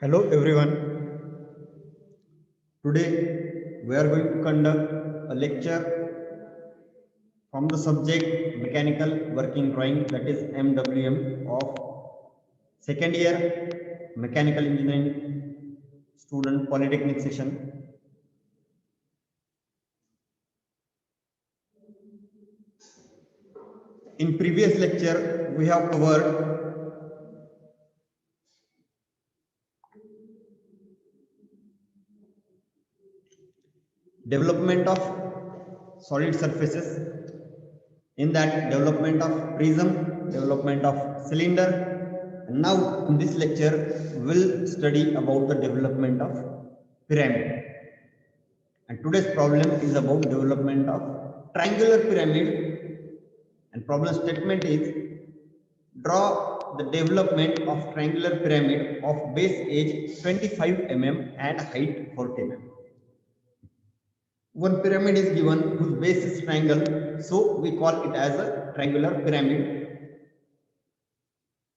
Hello everyone. Today we are going to conduct a lecture from the subject Mechanical Working Drawing, that is MWM, of second year Mechanical Engineering student Polytechnic session. In previous lecture we have covered development of solid surfaces. In that, development of prism, development of cylinder. And now in this lecture we'll study about the development of pyramid. And today's problem is about development of triangular pyramid. And problem statement is draw the development of triangular pyramid of base edge 25 mm and height 40 mm. One pyramid is given whose base is triangle, so we call it as a triangular pyramid.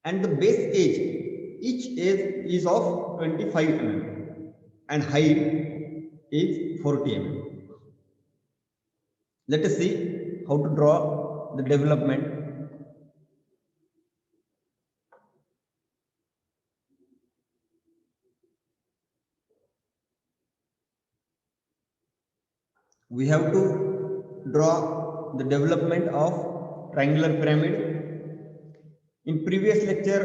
And the base edge, each edge is of 25 mm and height is 40 mm. Let us see how to draw the development. We have to draw the development of triangular pyramid. In previous lecture,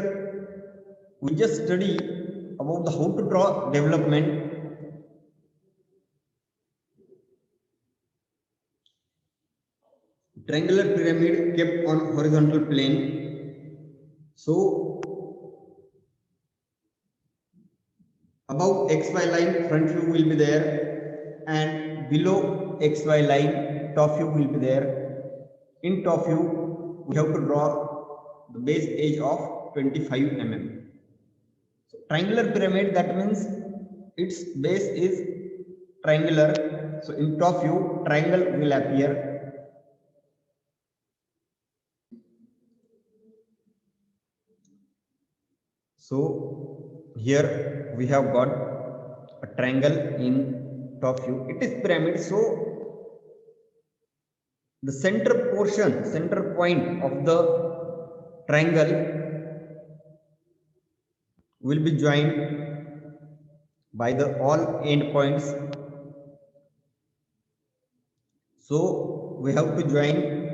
we just study about the how to draw development. Triangular pyramid kept on horizontal plane. So above XY line front view will be there, and below XY line top view will be there. In top view we have to draw the base edge of 25 mm. So triangular pyramid, that means its base is triangular. So in top view triangle will appear. So here we have got a triangle in top view. It is pyramid. So the center portion, center point of the triangle will be joined by the all end points. So we have to join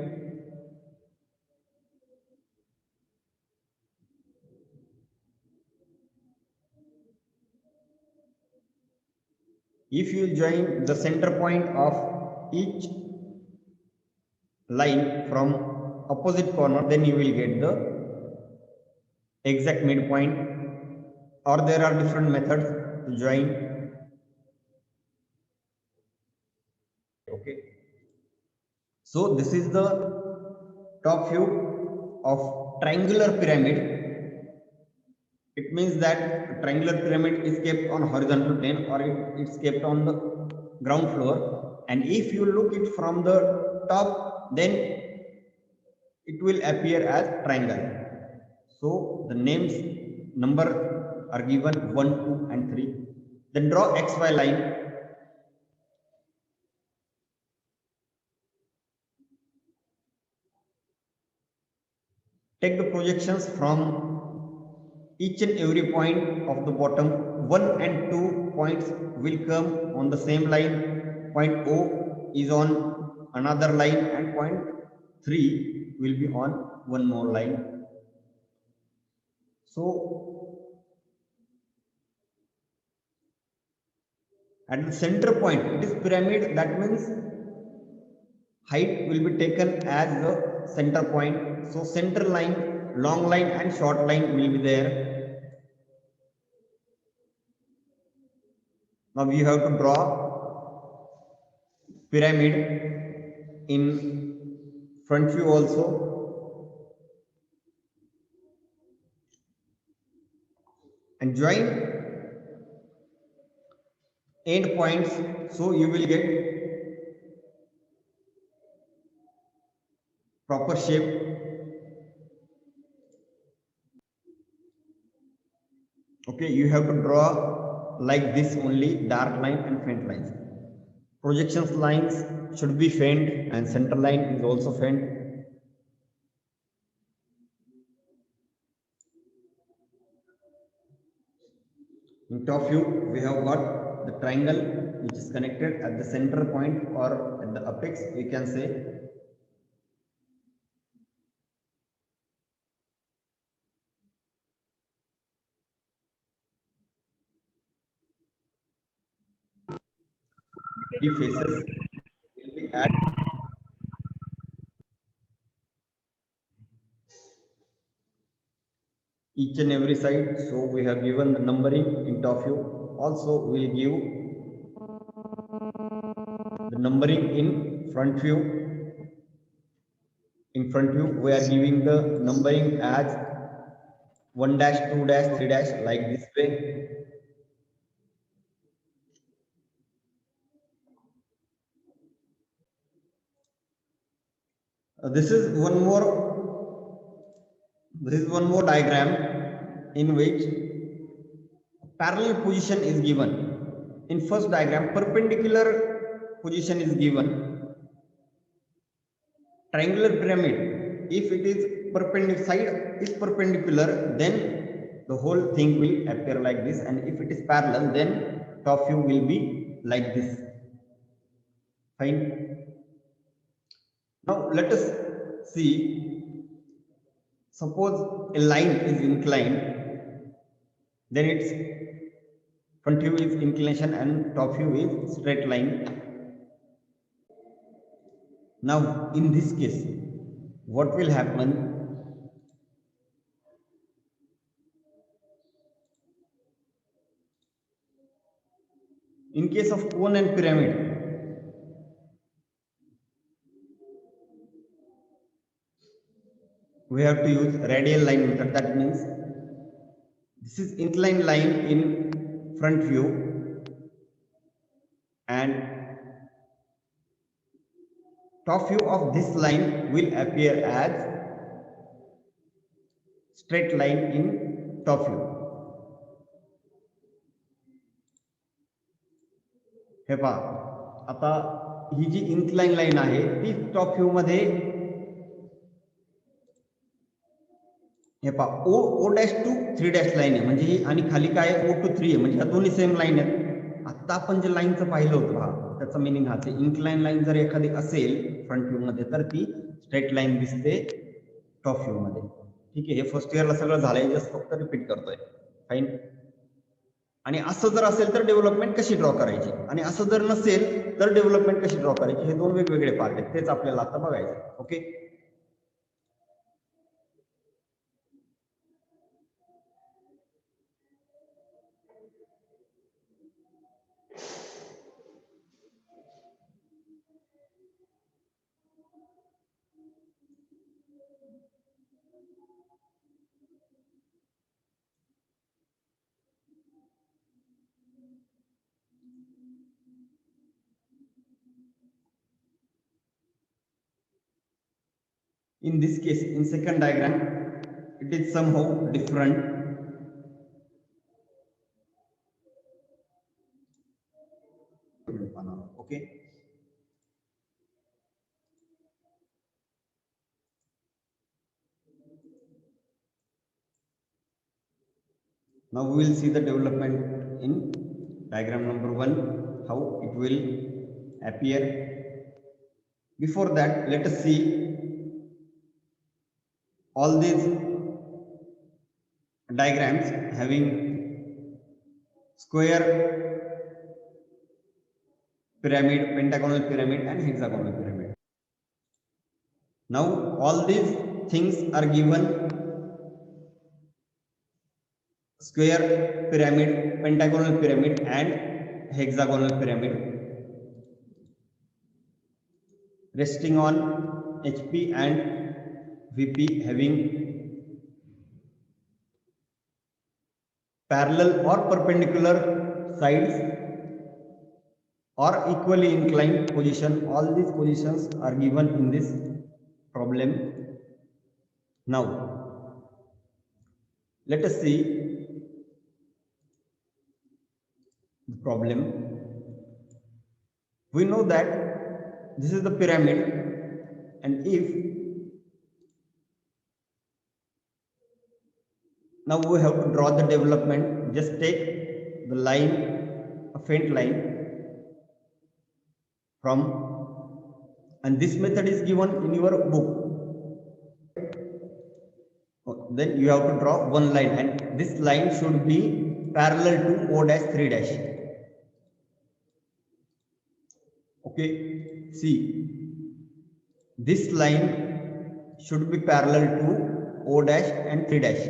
if you join the center point of each line from opposite corner, then you will get the exact midpoint, or there are different methods to join. Okay, so this is the top view of triangular pyramid. It means that triangular pyramid is kept on horizontal plane, or it's kept on the ground floor, and if you look it from the top, then it will appear as triangle. So the names number are given 1, 2 and 3. Then draw XY line. Take the projections from each and every point of the bottom. 1 and 2 points will come on the same line. Point O is on another line, and point 3 will be on one more line. So at the center point, it is pyramid, that means height will be taken as the center point. So center line, long line and short line will be there. Now we have to draw pyramid in front view also. And join end points, so you will get proper shape. Okay, you have to draw like this only, dark line and faint lines. Projections lines should be faint and center line is also faint. In top view, we have got the triangle which is connected at the center point or at the apex, we can say. Three faces will be added each and every side. So we have given the numbering in top view. Also, we will give the numbering in front view. In front view, we are giving the numbering as 1 dash, 2 dash, 3 dash, like this way. This is one more diagram in which parallel position is given. In first diagram, perpendicular position is given. Triangular pyramid, if it is perpendicular, side is perpendicular, then the whole thing will appear like this, and if it is parallel, then top view will be like this. Fine. Now let us see, suppose a line is inclined, then its front view is inclination and top view is straight line. Now in this case, what will happen? In case of cone and pyramid, we have to use radial line method. That means this is inclined line in front view, and top view of this line will appear as straight line in top view. हे पहा, आता ही जी incline line आहे ती top view मध्ये, हे पहा ओ dash to 3 dash line आहे, म्हणजे ही, आणि खाली काय आहे O to 3 आहे, म्हणजे ह्या दोन्ही सेम लाईन आहेत. आता आपण जे लाईनचं पाहिलं होतं पहा, त्याचा मिनिंग हाच आहे. इन्क्लाइन लाईन जर एखादी असेल फ्रंट व्ह्यू मध्ये, तर ती स्ट्रेट लाईन दिसते टॉप व्ह्यू मध्ये. ठीक आहे, हे फर्स्ट इयरला सगळं झालंय, जस्ट फक्त रिपीट करतोय. फाईन. आणि असं जर असेल तर डेव्हलपमेंट कशी ड्रॉ करायची, आणि असं जर नसेल तर डेव्हलपमेंट कशी ड्रॉ करायची, हे दोन वेगवेगळे पार्ट आहेत, तेच आपल्याला आता बघायचं. Okay. In this case, in second diagram, it is somehow different. Okay. Now we will see the development in diagram number 1, how it will appear. Before that, let us see all these diagrams having square, pyramid, pentagonal pyramid, and hexagonal pyramid. Now all these things are given: square pyramid, pentagonal pyramid, and hexagonal pyramid, resting on HP and VP, having parallel or perpendicular sides or equally inclined position. All these positions are given in this problem. Now let us see problem. We know that this is the pyramid, and if now we have to draw the development, just take the line, a faint line from, and this method is given in your book. Then you have to draw one line, and this line should be parallel to O-3'. Okay, see, this line should be parallel to O dash and 3 dash.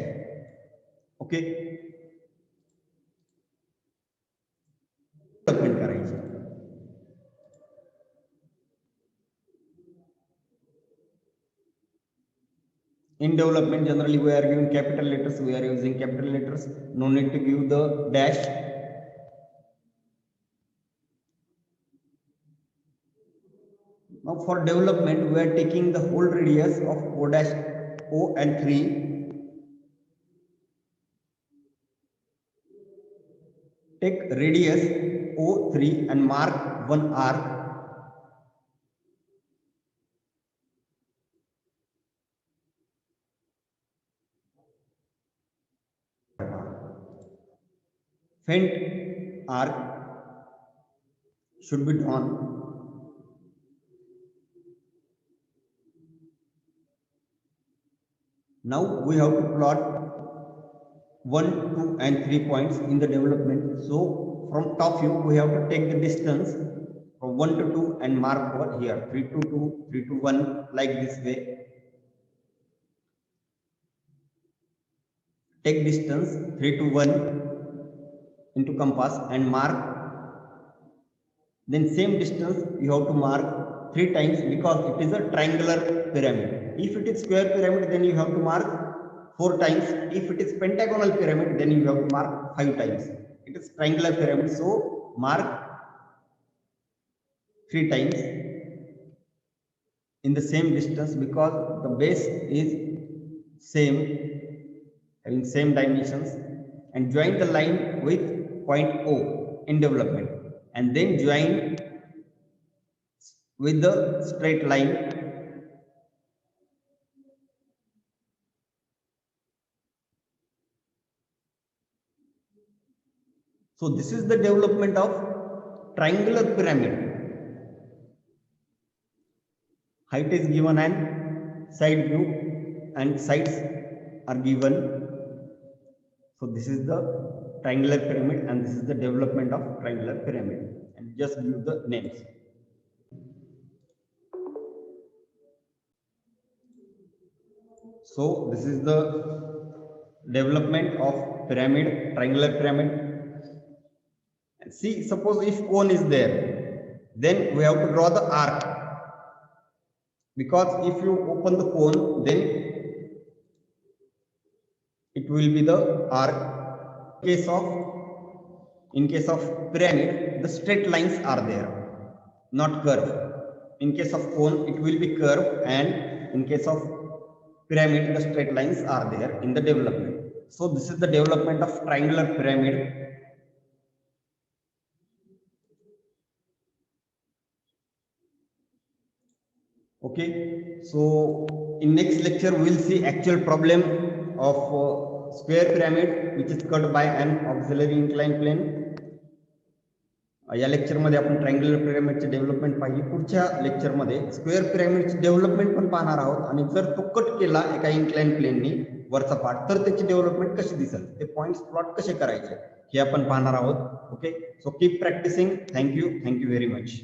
Okay, development करायची. In development, generally we are giving capital letters, we are using capital letters, no need to give the dash. Now for development, we are taking the whole radius of O dash, O and 3. Take radius O3 and mark one arc. Faint arc should be drawn. Now we have to plot 1, 2 and 3 points in the development. So from top view, we have to take the distance from 1 to 2 and mark over here 3 to 2, 3 to 1, like this way. Take distance 3 to 1 into compass and mark. Then same distance you have to mark 3 times, because it is a triangular pyramid. If it is square pyramid, then you have to mark 4 times. If it is pentagonal pyramid, then you have to mark 5 times. It is triangular pyramid, so mark 3 times in the same distance, because the base is same, having same dimensions, and join the line with point O in development, and then join with the straight line. So this is the development of triangular pyramid. Height is given and side view and sides are given. So this is the triangular pyramid, and this is the development of triangular pyramid, and just give the names. So this is the development of pyramid, triangular pyramid. See, suppose if cone is there, then we have to draw the arc, because if you open the cone, then it will be the arc. In case of pyramid, the straight lines are there, not curve. In case of cone, it will be curve, and in case of pyramid, the straight lines are there in the development. So this is the development of triangular pyramid. Okay, so in next lecture we will see actual problem of square pyramid which is cut by an auxiliary inclined plane. या lecture मध्ये आपण triangular पिरामिडचे development पाहिली. पुढच्या lecture मध्ये square पिरामिडचे development पण पाहणार आहोत, आणि जर तो कट केला एका इन्क्लाइन प्लेननी वरचा पार्ट, तर त्याची डेव्हलपमेंट कशी दिसेल, ते पॉइंट्स प्लॉट कसे करायचे हे आपण पाहणार आहोत. Okay, so keep practising. Thank you very much.